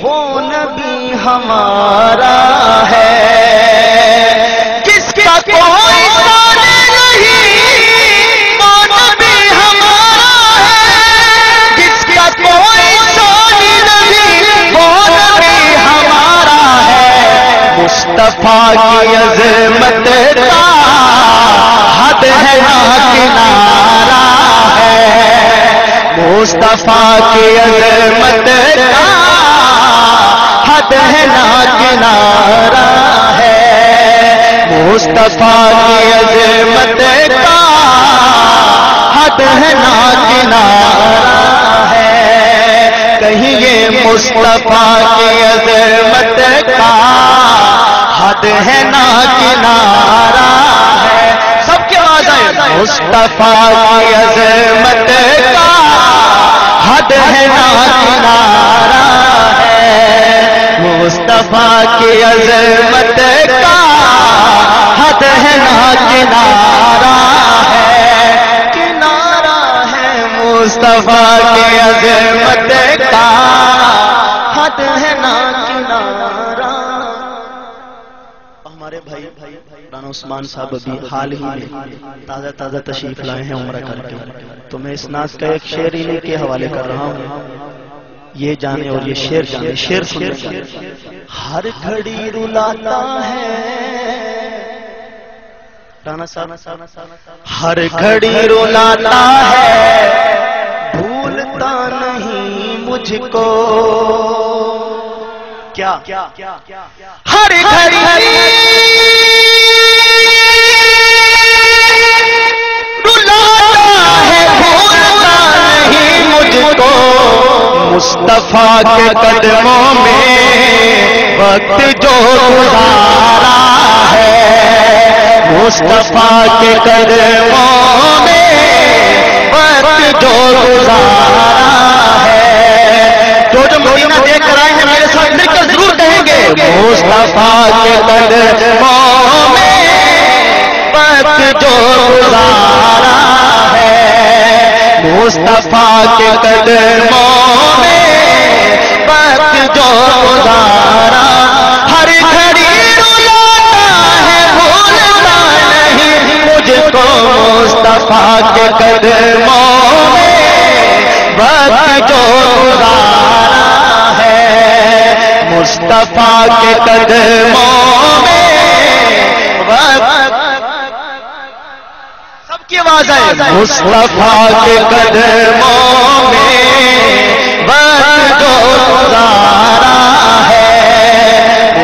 وہ نبی ہمارا ہے، جس کا کوئی ثانی نہیں وہ نبی ہمارا ہے، جس کا کوئی ثانی نہیں وہ نبی ہمارا ہے، مصطفیٰ کی عظمت کا حد ہے نہ کنارہ ہے، مصطفیٰ کی عظمت کا حد ہے نہ کنارہ ہے، مصطفیٰ کی عظمت کا حد ہے نہ کنارہ ہے، کہیں یہ مصطفیٰ کی عظمت کا حد ہے نہ کنارہ ہے، سب کی آواز آئے، مصطفیٰ کی عظمت کا حد ہے نہ کنارہ ہے، مصطفیٰ کی عظمت کا حد ہے نہ کنارہ ہے، کنارہ ہے مصطفیٰ کی عظمت کا حد ہے نہ کنارہ۔ ہمارے بھائی رانا عثمان صاحب ابھی حال ہی میں تازہ تشریف لائے ہیں عمرہ کر کے، تو میں اس ناز کا ایک شعر انہیں کے حوالے کر رہا ہوں، یہ جانے اور یہ شعر جانے، شعر سنیں۔ ہر گھڑی رلاتا ہے رانا صاحب، ہر گھڑی رلاتا ہے بھولتا نہیں مجھ کو، کیا ہر گھڑی رلاتا ہے بھولتا نہیں مجھ کو، مصطفیٰ کے قدموں میں وقت جو گزارا ہے، مصطفیٰ کے قدموں میں وقت جو گزارا ہے، جو مدینہ دیکھ کر آئے ہیں میرے ساتھ مل کر ضرور کہیں گے، مصطفیٰ کے قدموں میں وقت جو گزارا ہے، مصطفیٰ کے قدموں میں وقت جو گزارا، ہر گھڑی رلاتا ہے بھولتا نہیں مجھ کو، مصطفیٰ کے قدموں میں وقت جو گزارا ہے، مصطفیٰ کے قدموں میں وقت، سب کی آواز آئے، مصطفیٰ کے قدموں میں وقت جو گزارا ہے،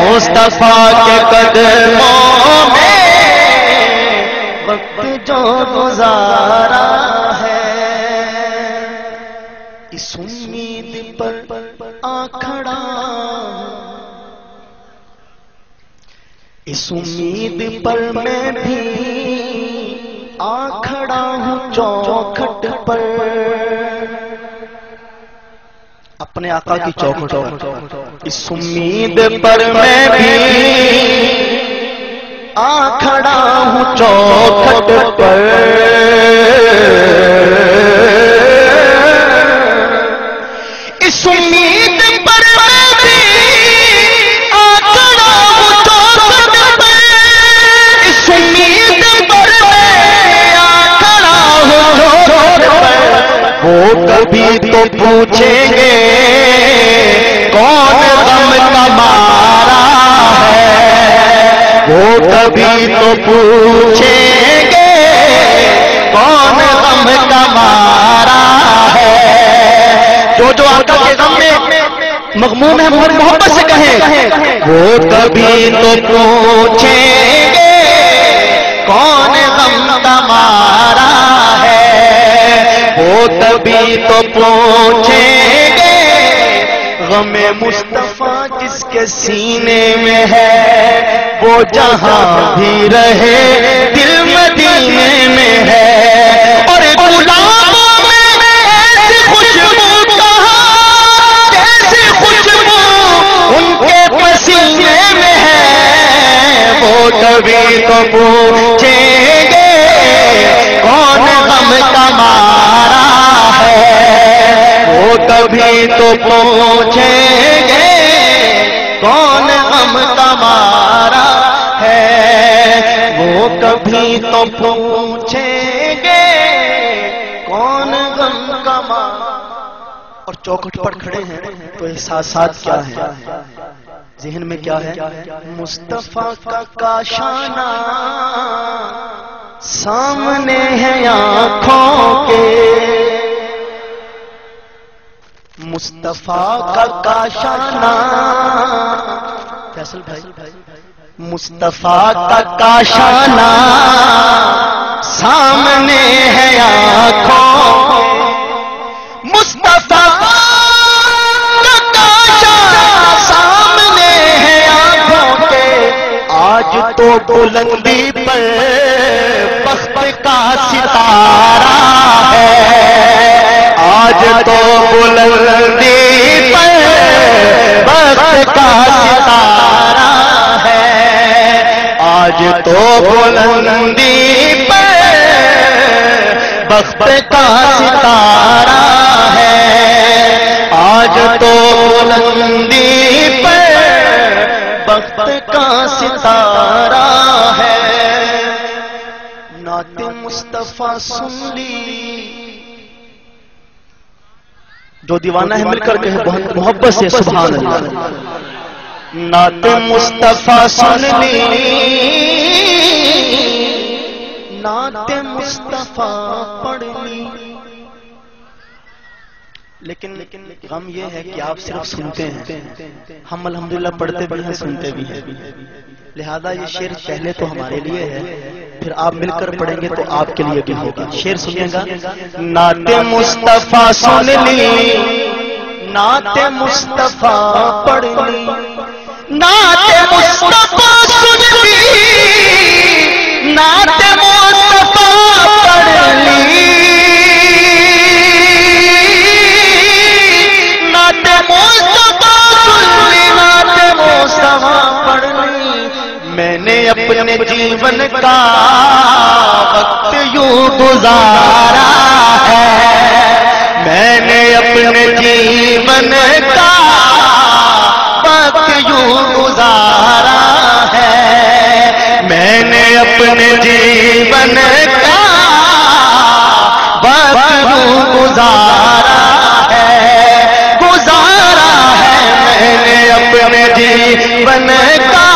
مصطفیٰ کے قدموں میں وقت جو گزارا ہے، اس امید پر آ کھڑا، اس امید پر میں بھی آ کھڑا ہوں چوکھٹ پر، اپنے آقا کی چوکھٹ پر، اس امید پر میں بھی آ کھڑا ہوں چوکھٹ پر، اس امید پر میں بھی آ کھڑا ہوں چوکھٹ پر، اس امید پر میں آ کھڑا ہوں چوکھٹ پر، وہ کبھی تو پوچھیں گے کون غم کا مارا ہے، وہ کبھی تو پوچھیں گے کون غم کا مارا ہے، جو آقا کے غم میں مغموم ہے محبت سے کہیں، وہ کبھی تو پوچھیں گے کون غم کا مارا ہے، وہ کبھی تو پوچھیں گے غم مصطفیٰ جس کے سینے میں ہے، وہ جہاں بھی رہے دل مدینے میں ہے، اور غلاموں میں ایسی خوشبو کہاں، جیسی خوشبو ان کے پسینے میں ہے، وہ کبھی تو پوچھیں گے کون غم کا مارا ہے، وہ کبھی تو پوچھیں گے کون غم کا مارا ہے، وہ کبھی تو پوچھیں گے کون غم کا مارا۔ اور چوکھٹ پر کھڑے ہیں تو احساسات کیا ہیں، ذہن میں کیا ہے؟ مصطفیٰ کا کاشانہ سامنے ہے آنکھوں کے، مصطفیٰ کا کاشانہ، فیصل بھائی، مصطفیٰ کا کاشانہ سامنے ہے آنکھوں کے، مصطفیٰ کا کاشانہ سامنے ہے آنکھوں کے، آج تو بلندی پر بخت کا ستارہ ہے، آج تو بلندی پر بخت کا ستارہ ہے، آج تو بلندی پر بخت کا ستارہ ہے، آج تو بلندی پر بخت کا ستارہ ہے۔ نعت مصطفیٰ سن لی، جو دیوانہ ہے مل کر کے بہت محبت سے سبحان اللہ۔ نعت مصطفیٰ سن لی، نعت مصطفیٰ پڑھ لی، لیکن غم یہ ہے کہ آپ صرف سنتے ہیں، ہم الحمدللہ پڑھتے بھی ہیں سنتے بھی ہیں، لہذا یہ شعر پہلے تو ہمارے لیے ہے، پھر آپ مل کر پڑھیں گے تو آپ کے لیے بھی ہوگا۔ شعر سنیے گا۔ نعت مصطفیٰ سن لی، نعت مصطفیٰ پڑھ لی، نعت مصطفیٰ سن لی، نعت مصطفیٰ پڑھ لی، نعت مصطفیٰ سن لی، نعت مصطفیٰ پڑھ لی۔ میں نے اپنے جیون کا وقت یوں گزارا ہے، میں نے اپنے جیون کا وقت یوں گزارا ہے، میں نے اپنے جیون کا وقت یوں گزارا ہے، گزارا ہے، میں نے اپنے جیون کا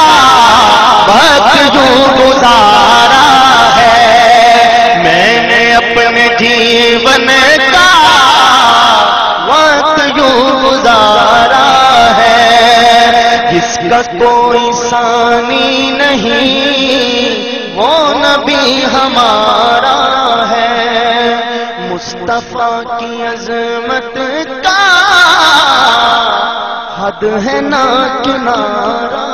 وقت یوں گزارا ہے، میں نے اپنے جیون کا وقت یوں گزارا ہے، جس کا کوئی ثانی نہیں وہ نبی ہمارا ہے، مصطفیٰ کی عظمت کا حد ہے نہ کنارہ۔